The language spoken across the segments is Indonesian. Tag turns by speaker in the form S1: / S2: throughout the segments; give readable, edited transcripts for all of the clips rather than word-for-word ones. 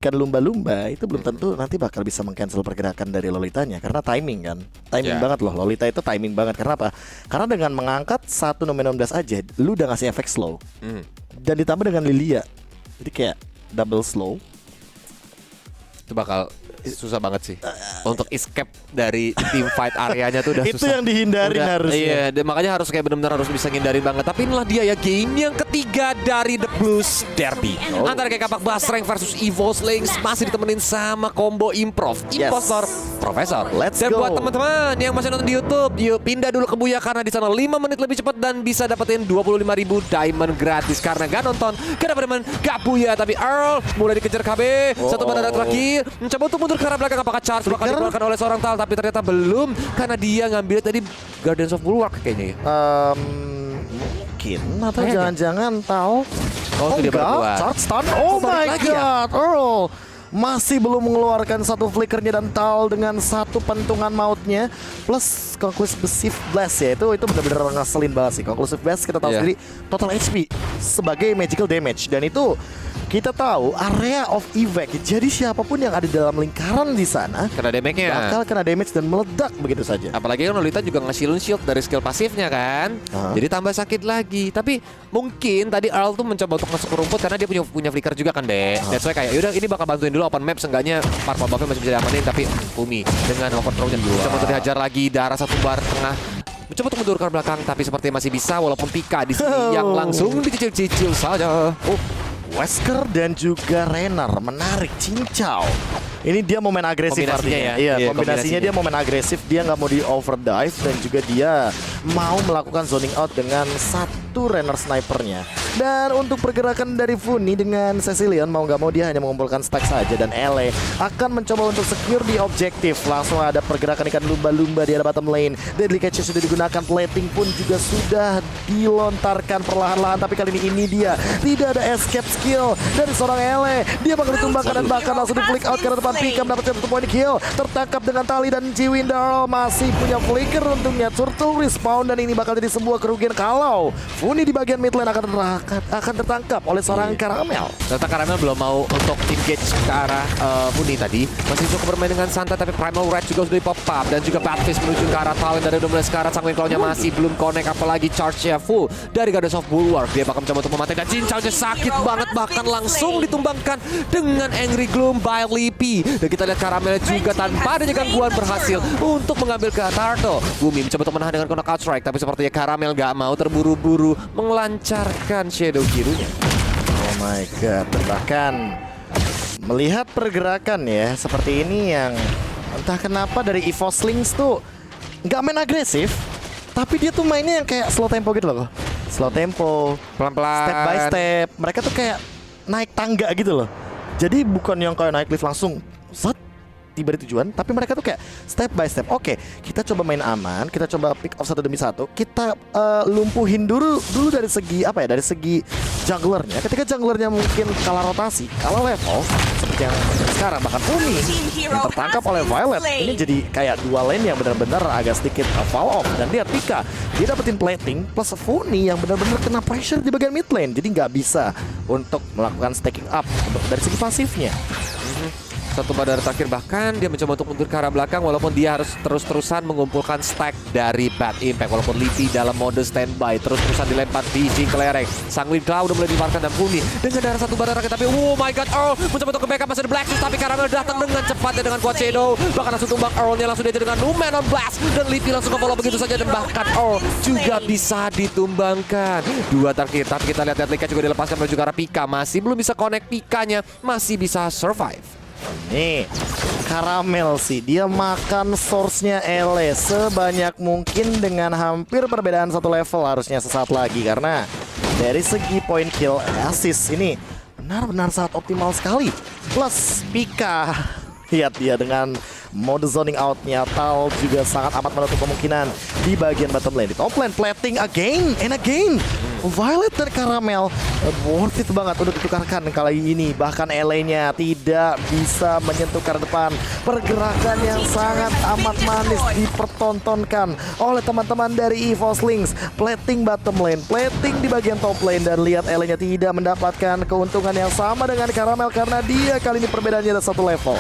S1: kan lumba-lumba itu belum tentu nanti bakal bisa meng-cancel pergerakan dari Lolitanya karena timing kan. Timing banget loh. Lolita itu timing banget. Karena apa? Karena dengan mengangkat satu Numenor Blast aja lu udah ngasih efek slow. Dan ditambah dengan Lilia. Jadi kayak double slow.
S2: Itu bakal susah banget sih untuk escape dari team fight areanya tuh udah
S1: Itu
S2: susah.
S1: yang dihindarin harusnya.
S2: Iya, makanya harus kayak benar-benar harus bisa ngindarin banget. Tapi inilah dia ya game yang ketiga dari The Blues Derby. Antara kayak kapak Basreng versus Evo Slings masih ditemenin sama combo improv, impostor, profesor.
S1: Let's
S2: Dan
S1: go.
S2: buat teman-teman yang masih nonton di YouTube, yuk pindah dulu ke Buya karena di sana 5 menit lebih cepat dan bisa dapetin 25.000 diamond gratis karena gak nonton. Kenapa teman gak Buya tapi Earl mulai dikejar KB. Satu bandara terakhir mencoba untuk mundur ke arah belakang, apakah charge bakal dikeluarkan oleh seorang Tal, tapi ternyata belum karena dia ngambil tadi Guardians of Bulwark kayaknya ya.
S1: Mungkin atau jangan-jangan tahu.
S2: Itu dia berdua.
S1: Charge stun. Oh my
S2: balik lagi ya?
S1: god, Earl masih belum mengeluarkan satu flickernya dan Tal dengan satu pentungan mautnya plus conclusive blast ya itu benar-benar ngeselin banget sih. Conclusive blast kita tahu sendiri total HP sebagai magical damage dan itu kita tahu area of evac. Jadi siapapun yang ada dalam lingkaran di sana
S2: Kena damage-nya.
S1: bakal kena damage dan meledak begitu saja.
S2: Apalagi kan Lolita juga nge-shield shield dari skill pasifnya kan. Jadi tambah sakit lagi. Tapi mungkin tadi Earl tuh mencoba untuk masuk ke rumput karena dia punya flicker juga kan deh. That's why kayak yaudah ini bakal bantuin dulu open map, seenggaknya purple buff-nya masih bisa diamanin. Tapi Umi dengan overthrow-nya coba untuk dihajar lagi, darah satu bar tengah. Mencoba untuk mundur ke belakang tapi sepertinya masih bisa walaupun Pika di sini yang langsung dicicil-cicil saja.
S1: Wesker dan juga Renar menarik cincau. Ini dia momen agresif artinya.
S2: Ya.
S1: Iya, kombinasinya dia momen agresif. Dia nggak mau di overdrive dan juga dia mau melakukan zoning out dengan satu Renner snipernya. Dan untuk pergerakan dari Funi dengan Cecilion mau nggak mau dia hanya mengumpulkan stack saja dan Ele akan mencoba untuk secure di objektif. Langsung ada pergerakan ikan lumba-lumba di arah bottom lane. Deadly Catch sudah digunakan, plating pun juga sudah dilontarkan perlahan-lahan. Tapi kali ini dia tidak ada escape skill dari seorang Ele. Dia bakal ditumbangkan dan bahkan langsung di flick out karena depan Pika mendapatkan satu poin kill. Tertangkap dengan tali dan Jiwindar masih punya flicker untungnya. Turtle respawn dan ini bakal jadi sebuah kerugian kalau Funi di bagian mid lane akan tertangkap oleh seorang Karamel.
S2: Ternyata Karamel belum mau untuk engage ke arah Funi tadi. Masih cukup bermain dengan santai tapi Primal Red juga sudah di pop up dan juga Batfist menuju ke arah Talent dari 12 ke arah Sanguine Claw-nya masih belum connect, apalagi charge-nya full dari Guardians of Bulwark. Dia bakal mencoba untuk mematikan cincaunya, sakit banget bahkan langsung ditumbangkan dengan Angry Gloom by Lippy. Dan kita lihat Karamel juga tanpa adanya gangguan berhasil untuk mengambil ke Tarto. Bumi mencoba untuk menahan dengan knockout strike tapi sepertinya Karamel gak mau terburu-buru melancarkan Shadow Hero-nya.
S1: Oh my god, bahkan melihat pergerakan ya seperti ini yang entah kenapa dari Evo Slings tuh nggak main agresif, tapi dia tuh mainnya yang kayak slow tempo gitu loh. Slow tempo,
S2: Pelan-pelan,
S1: step by step. Mereka tuh kayak naik tangga gitu loh. Jadi bukan yang kayak naik lift langsung set tiba di tujuan, tapi mereka tuh kayak step by step. Oke, kita coba main aman, kita coba pick off satu demi satu. Kita lumpuhin dulu dari segi apa ya? Dari segi junglernya. Ketika junglernya mungkin kalah rotasi, kalah level seperti yang sekarang bahkan Funi yang tertangkap oleh Violet. Ini jadi kayak dua lane yang benar-benar agak sedikit fall off. Dan lihat Pika, dia dapetin plating plus Funi yang benar-benar kena pressure di bagian mid lane. Jadi nggak bisa untuk melakukan stacking up untuk dari segi pasifnya.
S2: Satu bandara terakhir bahkan dia mencoba untuk mundur ke arah belakang walaupun dia harus terus-terusan mengumpulkan stack dari Bad Impact walaupun Lippy dalam mode standby terus-terusan dilempar biji kelereng. Sanguine Claw udah mulai dimarkan dan Funi dengan darah satu bandara terakhir tapi oh my god, Earl mencoba untuk ke backup masih ada Black Shoes tapi Karamel datang dengan cepatnya dengan kuat Shadow bahkan langsung tumbang Earl-nya langsung diajar dengan Numenor Blast dan Lippy langsung ke-follow begitu saja dan bahkan Earl juga bisa ditumbangkan. Dua terakhir tapi kita lihat Deadly Catch juga dilepaskan menuju ke arah Pika, masih belum bisa connect Pikanya, masih bisa survive.
S1: Nih, Karamel sih, dia makan source-nya Ele sebanyak mungkin dengan hampir perbedaan satu level harusnya sesaat lagi. Karena dari segi point kill assist ini benar-benar sangat optimal sekali. Plus Pika, lihat dia dengan mode zoning outnya. Tal juga sangat amat menutup kemungkinan di bagian bottom lane. Di top lane, plating again and again. Violet dan Caramel worth it banget untuk ditukarkan kali ini. Bahkan LA-nya tidak bisa menyentuh ke depan. Pergerakan yang sangat amat manis dipertontonkan oleh teman-teman dari EVOS Lynx. Plating bottom lane, plating di bagian top lane. Dan lihat LA-nya tidak mendapatkan keuntungan yang sama dengan Caramel karena dia kali ini perbedaannya ada satu level.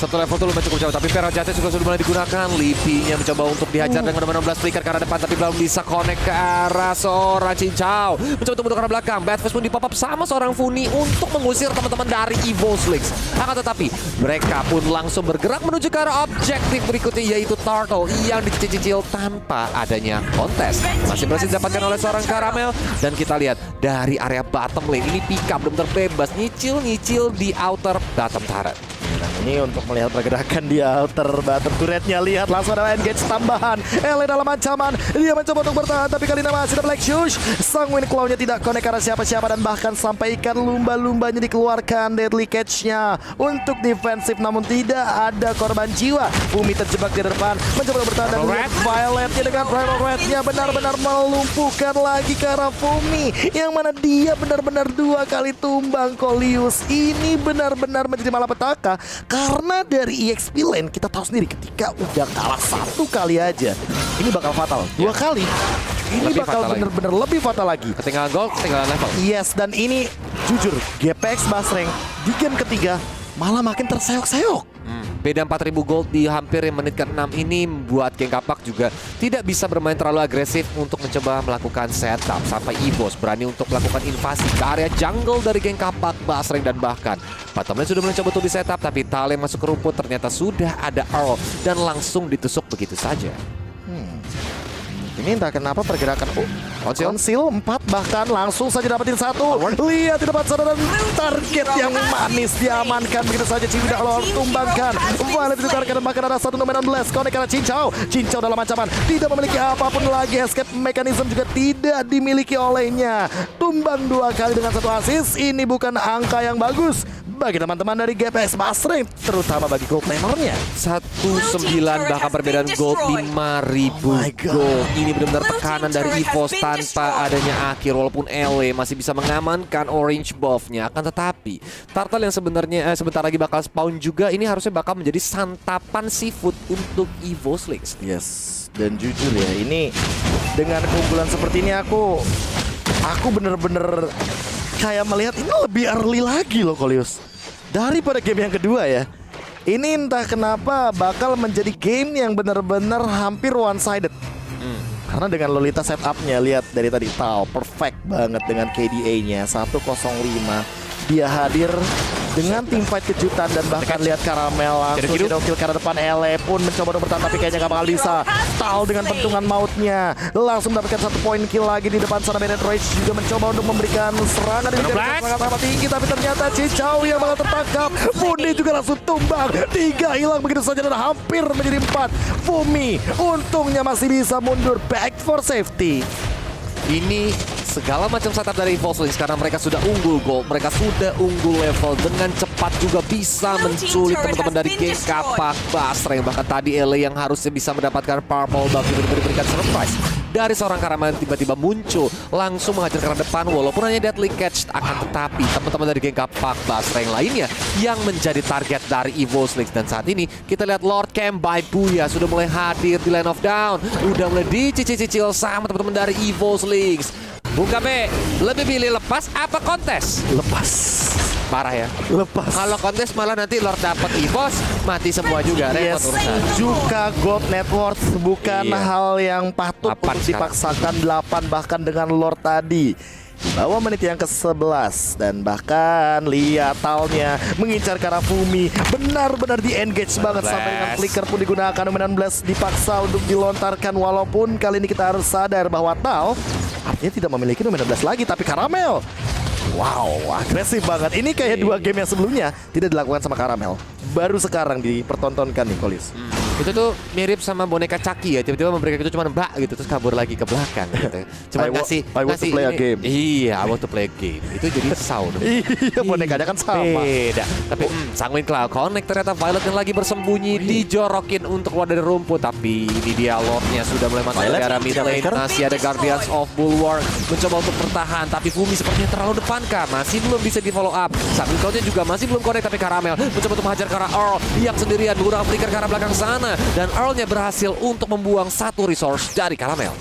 S2: Satu level itu lumayan cukup jauh, tapi Perajate juga sudah mulai digunakan. Lipi-nya mencoba untuk dihajar dengan 16 flicker ke arah depan, tapi belum bisa connect ke arah seorang Cincau. Mencoba untuk ke arah belakang, Badfast pun dipop up sama seorang Funi untuk mengusir teman-teman dari EVOS Lynx. Akan tetapi, mereka pun langsung bergerak menuju ke arah objektif berikutnya, yaitu Turtle yang dicicil tanpa adanya kontes. Masih berhasil didapatkan oleh seorang Caramel, dan kita lihat dari area bottom lane, ini Pika belum terbebas, nyicil-nyicil di outer bottom turret.
S1: Nah, ini untuk melihat pergerakan di outer bottom turretnya. Lihat langsung ada engage tambahan. LA dalam ancaman. Dia mencoba untuk bertahan, tapi kali ini masih ada Black Shush. Sanguine Claw-nya tidak connect karena siapa-siapa, dan bahkan sampai ikan lumba-lumbanya dikeluarkan. Deadly Catch-nya untuk defensif, namun tidak ada korban jiwa. Fumi terjebak di depan, mencoba untuk bertahan, dan lihat Violet-nya dengan Primal Red-nya benar-benar melumpuhkan lagi ke arah Fumi, yang mana dia benar-benar 2 kali tumbang. Colius ini benar-benar menjadi malapetaka. Karena dari EXP lane kita tahu sendiri, ketika udah kalah 1 kali aja, ini bakal fatal. 2 kali, ini
S2: Lebih
S1: bakal
S2: fatal
S1: bener-bener lebih fatal lagi.
S2: Ketinggalan gol, ketinggalan level.
S1: Yes, dan ini jujur, GPX Basreng di game ketiga malah makin terseok-seok.
S2: Beda 4.000 gold di hampir menit ke-6 ini membuat geng Kapak juga tidak bisa bermain terlalu agresif untuk mencoba melakukan setup. Sampai EVOS berani untuk melakukan invasi ke area jungle dari geng Kapak, Basreng, dan bahkan bottom lane sudah mencoba untuk di setup, tapi Tal yang masuk ke rumput ternyata sudah ada Earl dan langsung ditusuk begitu saja.
S1: Ini entah kenapa pergerakan Konsil 4 bahkan langsung saja dapetin 1. Lihat di depan sana, dan target yang manis diamankan begitu saja. Cincau lawan tumbangkan. Violet ditukarkan, dan bahkan ada 1 nomor 16 connect karena Cincau. Cincau dalam ancaman, tidak memiliki apapun lagi. Escape mechanism juga tidak dimiliki olehnya. Tumbang 2 kali dengan 1 assist. Ini bukan angka yang bagus bagi teman-teman dari GPX Basreng, terutama bagi gold lanernya.
S2: 19 bahkan perbedaan gold 5.000 gold. Ini benar-benar tekanan dari EVOS tanpa adanya akhir, walaupun LA masih bisa mengamankan orange buff-nya. Akan tetapi Turtle yang sebenarnya sebentar lagi bakal spawn juga, ini harusnya bakal menjadi santapan seafood untuk EVOS Lynx.
S1: Yes, dan jujur ya, ini dengan keunggulan seperti ini aku bener-bener kayak melihat ini lebih early lagi loh, Colius, daripada game yang kedua ya. Ini entah kenapa bakal menjadi game yang benar-benar hampir one-sided. Karena dengan Lolita setupnya, lihat dari tadi Tal perfect banget dengan KDA-nya 105. Dia hadir dengan tim fight kejutan, dan bahkan lihat Caramel langsung didokil ke arah depan. LA pun mencoba untuk bertahan, tapi kayaknya gak bakal bisa. Tal dengan pentungan mautnya langsung mendapatkan 1 poin kill lagi di depan sana. Bennett Rage juga mencoba untuk memberikan serangan yang sangat amat tinggi, tapi ternyata Cincau yang bakal tertangkap. Fumi juga langsung tumbang, 3 hilang begitu saja, dan hampir menjadi 4. Fumi untungnya masih bisa mundur back for safety.
S2: Ini segala macam setup dari EVOS Lynx karena mereka sudah unggul gold, mereka sudah unggul level, dengan cepat juga bisa menculik teman-teman dari geng Kapak Basreng. Bahkan tadi LA yang harusnya bisa mendapatkan purple buff juga diberikan surprise dari seorang Caramel, tiba-tiba muncul langsung menghajar ke depan, walaupun hanya deadly catch. Akan tetapi teman-teman dari geng Kapak Basreng lainnya yang menjadi target dari EVOS Lynx. Dan saat ini kita lihat Lord Camp by Buya sudah mulai hadir di Land of Down, udah mulai dicicil-cicil sama teman-teman dari EVOS Lynx. Bung KB, lebih pilih lepas apa kontes?
S1: Lepas.
S2: Parah ya.
S1: Lepas.
S2: Kalau kontes malah nanti Lord dapat EVOS, mati semua juga. Repot
S1: Yes,
S2: urusan.
S1: juga gold net worth bukan
S2: Iya.
S1: hal yang patut
S2: 8
S1: untuk dipaksakan. 8 bahkan dengan Lord tadi. Di bawah menit yang ke-11, dan bahkan lihat Talnya mengincar ke arah Fumi, benar-benar di-engage banget sampai dengan flicker pun digunakan. 16 dipaksa untuk dilontarkan, walaupun kali ini kita harus sadar bahwa Tal artinya tidak memiliki 16 lagi, tapi Caramel, wow, agresif banget. Ini kayak 2 game yang sebelumnya tidak dilakukan sama Caramel, baru sekarang dipertontonkan nih, Colius.
S2: Itu tuh mirip sama boneka Chucky ya, tiba-tiba memberikan itu cuma mbak gitu terus kabur lagi ke belakang gitu. Cuma
S1: I want to play a game.
S2: Iya, I want to play a game. Itu jadi sound.
S1: Iya, bonekanya kan sama.
S2: Beda. Tapi Sanguin Cloud Connect ternyata Violet yang lagi bersembunyi dijorokin untuk keluar dari rumput. Tapi ini dia Lordnya sudah mulai masuk ke arah mid lane. Masih ada Guardians of Bulwark mencoba untuk bertahan. Tapi Fumi sepertinya terlalu depan kah? Masih belum bisa di follow up. Sanguin Cloudnya juga masih belum connect. Tapi Caramel mencoba untuk menghajar ke arah Earl yang sendirian menggunakan flicker ke arah belakang sana. Dan Earlnya berhasil untuk membuang satu resource dari Caramel.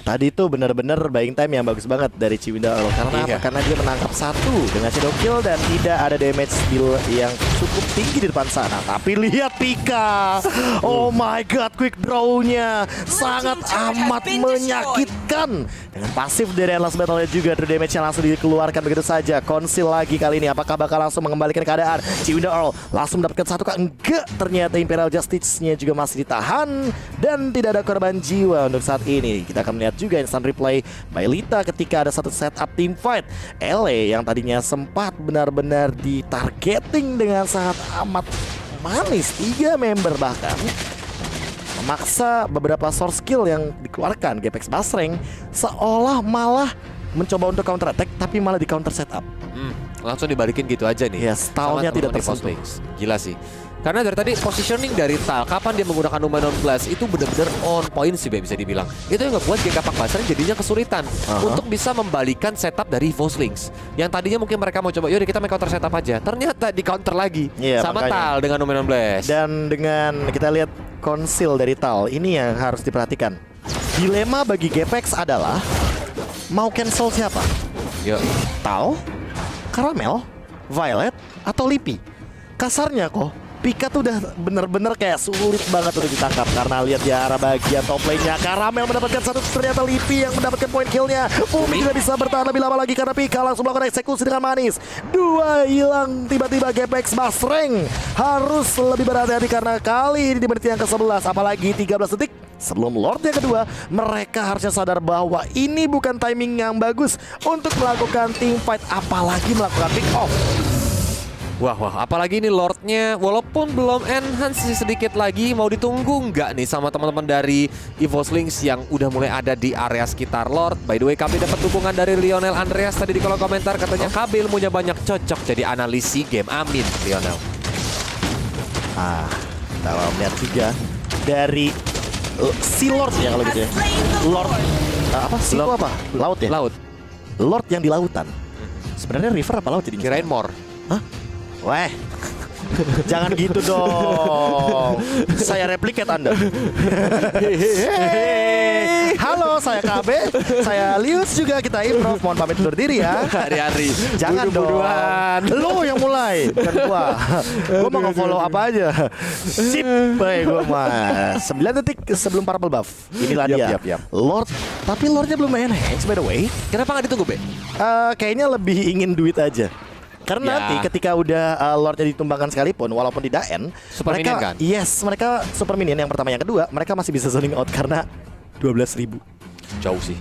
S1: Tadi itu benar-benar buying time yang bagus banget dari Chiwinda Earl. Karena apa? Karena dia menangkap satu dengan shadow kill dan tidak ada damage deal yang cukup tinggi di depan sana. Tapi lihat Pika, oh my god, quick draw-nya sangat amat menyakitkan. Dengan pasif dari Endless Battle juga, true damage yang langsung dikeluarkan begitu saja. Conceal lagi kali ini, apakah bakal langsung mengembalikan keadaan? Chiwinda Earl langsung mendapatkan satu kah? Enggak, ternyata Imperial Justice-nya juga masih ditahan dan tidak ada korban jiwa untuk saat ini. Kita akan melihat juga instant replay by Lita ketika ada satu setup team fight. LA yang tadinya sempat benar-benar ditargeting dengan sangat amat manis, 3 member bahkan memaksa beberapa source skill yang dikeluarkan Gepex Basreng seolah malah mencoba untuk counter attack tapi malah di counter setup.
S2: Langsung dibalikin gitu aja nih.
S1: Ya, stylenya tidak tersentuh.
S2: Gila sih. Karena dari tadi positioning dari Tal, kapan dia menggunakan Numenon Blast itu benar-benar on point sih bisa dibilang. Itu yang ngebuat Geng Kapak Basreng jadinya kesulitan untuk bisa membalikan setup dari Voslings. Yang tadinya mungkin mereka mau coba, yaudah kita main counter setup aja. Ternyata di counter lagi sama makanya. Tal dengan Numenon Blast.
S1: Dan dengan kita lihat Conceal dari Tal, ini yang harus diperhatikan. Dilema bagi Gepex adalah mau cancel siapa?
S2: Yuk.
S1: Tal, Caramel, Violet, atau Lipi? Kasarnya kok Pika tuh udah bener-bener kayak sulit banget untuk ditangkap. Karena lihat di arah bagian top lane-nya, Caramel mendapatkan satu, ternyata Lipi yang mendapatkan point kill-nya. Fumi tidak bisa bertahan lebih lama lagi karena Pika langsung melakukan eksekusi dengan manis. 2 hilang tiba-tiba. Gepex Basreng harus lebih berhati-hati karena kali ini di menit yang ke-11, apalagi 13 detik sebelum Lord yang kedua, mereka harusnya sadar bahwa ini bukan timing yang bagus untuk melakukan team fight, apalagi melakukan pick off.
S2: Wah, apalagi ini Lordnya walaupun belum enhance sih sedikit lagi, mau ditunggu nggak nih sama teman-teman dari Evoslings yang udah mulai ada di area sekitar Lord. By the way, kami dapat dukungan dari Lionel Andreas tadi di kolom komentar, katanya KB ilmunya banyak, cocok jadi analisi game. Amin, Lionel.
S1: Kita lihat juga dari si Lord ya kalau gitu ya. Lord apa sih itu apa? Laut ya?
S2: Laut.
S1: Lord yang di lautan. Sebenarnya river apa laut jadi?
S2: Kirain more.
S1: Hah? Weh, jangan gitu dong. Saya replicate Anda. Halo, saya KB, saya Lius juga, kita improv. Mohon pamit undur diri ya.
S2: Hari-hari.
S1: Jangan dong. Lu yang mulai, bukan gua. Gua mau nge-follow apa aja. Sip, baik gua mah. 9 detik sebelum purple buff. Inilah dia. Lord, tapi Lordnya belum enhance by the way.
S2: Kenapa nggak ditunggu, Be?
S1: Kayaknya lebih ingin duit aja. Karena nanti ketika udah Lordnya ditumbangkan sekalipun, walaupun di Daen,
S2: super
S1: mereka
S2: minion kan?
S1: mereka super minion yang pertama, yang kedua mereka masih bisa zoning out karena 12.000.
S2: Jauh sih.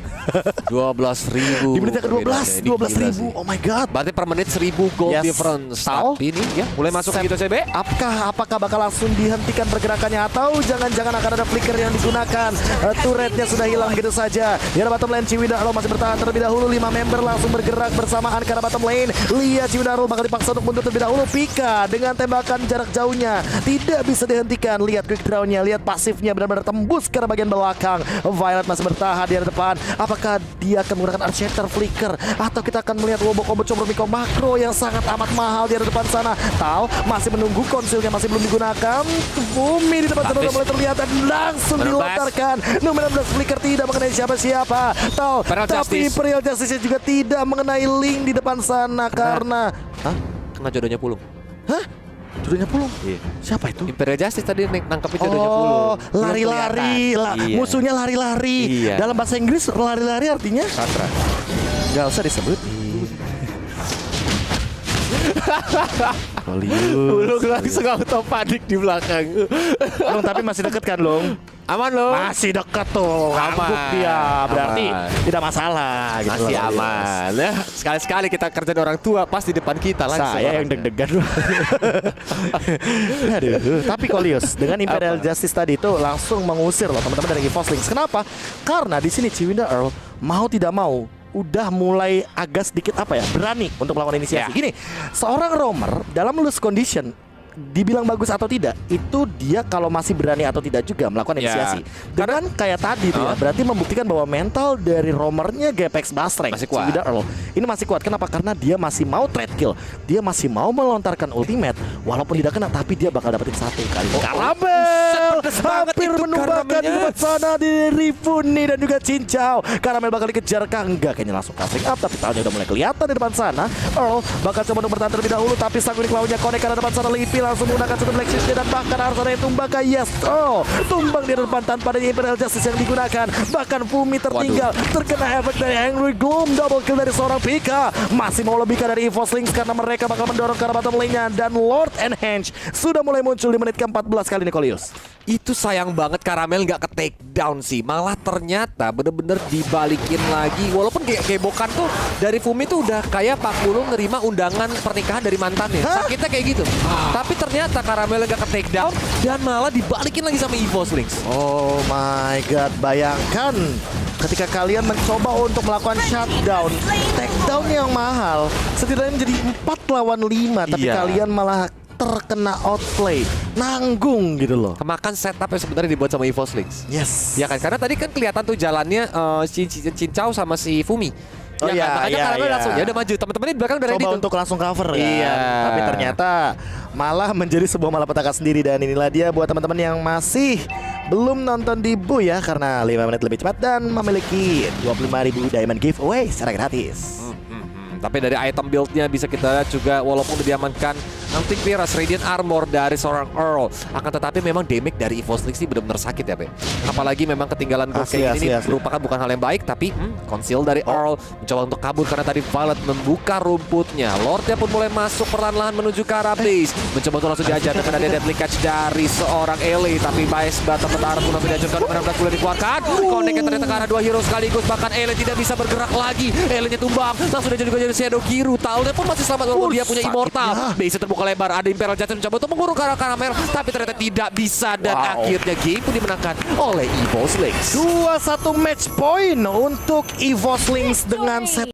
S2: 12.000.
S1: Di menit yang ke-12, 12.000. Oh my god.
S2: Berarti per menit 1.000 gold difference. Tapi ini ya mulai masuk gitu CB.
S1: Apakah bakal langsung dihentikan pergerakannya atau jangan-jangan akan ada flicker yang digunakan? Turretnya sudah hilang begitu saja. Di arah bottom lane Chiwinda Earl masih bertahan terlebih dahulu. 5 member langsung bergerak bersamaan ke arah bottom lane. Lihat Chiwinda Earl bakal dipaksa untuk mundur terlebih dahulu. Pika dengan tembakan jarak jauhnya tidak bisa dihentikan. Lihat quick draw-nya, lihat pasifnya benar-benar tembus ke arah bagian belakang. Violet masih bertahan di depan. Apakah dia akan menggunakan Architecture Flicker atau kita akan melihat combo Combro Miko Makro yang sangat amat mahal di depan sana? Tal masih menunggu, konsilnya masih belum digunakan. Bumi di depan sana mulai terlihat dan langsung dilontarkan. Numenon Blast Flicker tidak mengenai siapa-siapa. Tal, tapi Imperial Justice juga tidak mengenai Link di depan sana karena
S2: kena jodohnya Pulung.
S1: Hah? Jodohnya Pulung?
S2: Iya.
S1: Siapa itu?
S2: Imperial Justice tadi nangkepin jodohnya Pulung.
S1: Oh, lari-lari.
S2: Iya.
S1: Musuhnya lari-lari.
S2: Iya.
S1: Dalam bahasa Inggris lari-lari artinya
S2: Satra.
S1: Gak usah disebut.
S2: Pulung langsung auto panik di belakang.
S1: Long, tapi masih deket kan, Long?
S2: Aman loh.
S1: Masih dekat tuh, ngangguk dia. Berarti
S2: Aman.
S1: tidak masalah gitu
S2: Masih
S1: loh,
S2: aman. Nah, sekali-sekali kita kerja orang tua pas di depan kita langsung.
S1: Saya yang deg-degan. Aduh. Tapi Kolius dengan Imperial Justice tadi itu langsung mengusir loh teman-teman dari EVOS Lynx. Kenapa? Karena di sini Chiwinda Earl mau tidak mau udah mulai agak sedikit berani untuk melakukan inisiasi. Gini, seorang roamer dalam loose condition dibilang bagus atau tidak, itu dia kalau masih berani atau tidak juga melakukan inisiasi. Dengan kayak tadi tuh berarti membuktikan bahwa mental dari roamernya Gapex Bastreng
S2: masih kuat.
S1: Chiwinda Earl ini masih kuat. Kenapa? Karena dia masih mau trade kill, dia masih mau melontarkan ultimate, walaupun tidak kena, tapi dia bakal dapetin satu kali. Karamel hampir menumbangkan di depan sana dari Funi dan juga Cincau. Karamel bakal dikejar kah? Enggak, kayaknya langsung casting up, tapi tahunnya udah mulai kelihatan di depan sana. Earl bakal coba untuk bertahan terlebih dahulu, tapi sang unik lawannya connect ke depan sana. Lipi langsung menggunakan satu Black Shield dan bahkan harus ada yang tumbang ke Yes. Tumbang di depan tanpa ada Imperial Justice yang digunakan. Bahkan Fumi tertinggal, terkena efek dari Angry Gloom. Double kill dari seorang Pika. Masih mau lebih dari EVOS Lynx karena mereka bakal mendorong ke arah bottom lane-nya. Dan Lord and Henge sudah mulai muncul di menit ke-14 kali ini, Kolius.
S2: Itu sayang banget Karamel nggak ke take down sih. Malah ternyata bener-bener dibalikin lagi. Walaupun gebokan tuh dari Fumi tuh udah kayak Pak Guru nerima undangan pernikahan dari mantannya. Sakitnya kayak gitu. Tapi ternyata Karamel nggak ke take down dan malah dibalikin lagi sama EVOS Lynx.
S1: Oh my god, bayangkan ketika kalian mencoba untuk melakukan shutdown, takedown yang mahal, setidaknya menjadi 4 lawan 5, tapi kalian malah terkena outplay, nanggung gitu loh.
S2: Kemakan setup yang sebenarnya dibuat sama EVOS Lynx.
S1: Yes.
S2: Ya kan, karena tadi kan kelihatan tuh jalannya Cincau sama si Fumi.
S1: Oh
S2: ya kan? Makanya Karamel langsung ya udah maju. Teman-teman di belakang udah ready
S1: coba
S2: tuh.
S1: untuk langsung cover kan.
S2: Iya.
S1: Tapi ternyata malah menjadi sebuah malapetaka sendiri. Dan inilah dia buat teman-teman yang masih belum nonton di Bu ya, karena 5 menit lebih cepat dan memiliki 25.000 diamond giveaway secara gratis.
S2: Tapi dari item build-nya bisa kita lihat juga, walaupun udah diamankan Hunting Piras, Radiant Armor dari seorang Earl, akan tetapi memang damage dari EVOS Lynx ini benar-benar sakit ya, Be. Apalagi memang ketinggalan gold kayak ini merupakan bukan hal yang baik, tapi conceal dari Earl mencoba untuk kabur karena tadi Violet membuka rumputnya. Lordnya pun mulai masuk perlahan-lahan menuju ke arah base, mencoba untuk langsung diajar dengan ada deadly catch dari seorang Ellie, tapi Bias Battle Petara pun langsung dihancurkan, benar-benar boleh dikeluarkan. Connect ternyata ke arah 2 hero sekaligus, bahkan Ellie tidak bisa bergerak lagi. Ellie-nya tumbang, langsung diajar juga jadi Shadow Kiru. Talnya pun masih selamat walaupun dia punya Immortal. Base terbuka lebar, ada Imperial Justice mencoba untuk mengurung ke arah Karamel, tapi ternyata tidak bisa dan akhirnya game pun dimenangkan oleh EVOS Lynx.
S1: 2-1 match point untuk EVOS Lynx dengan set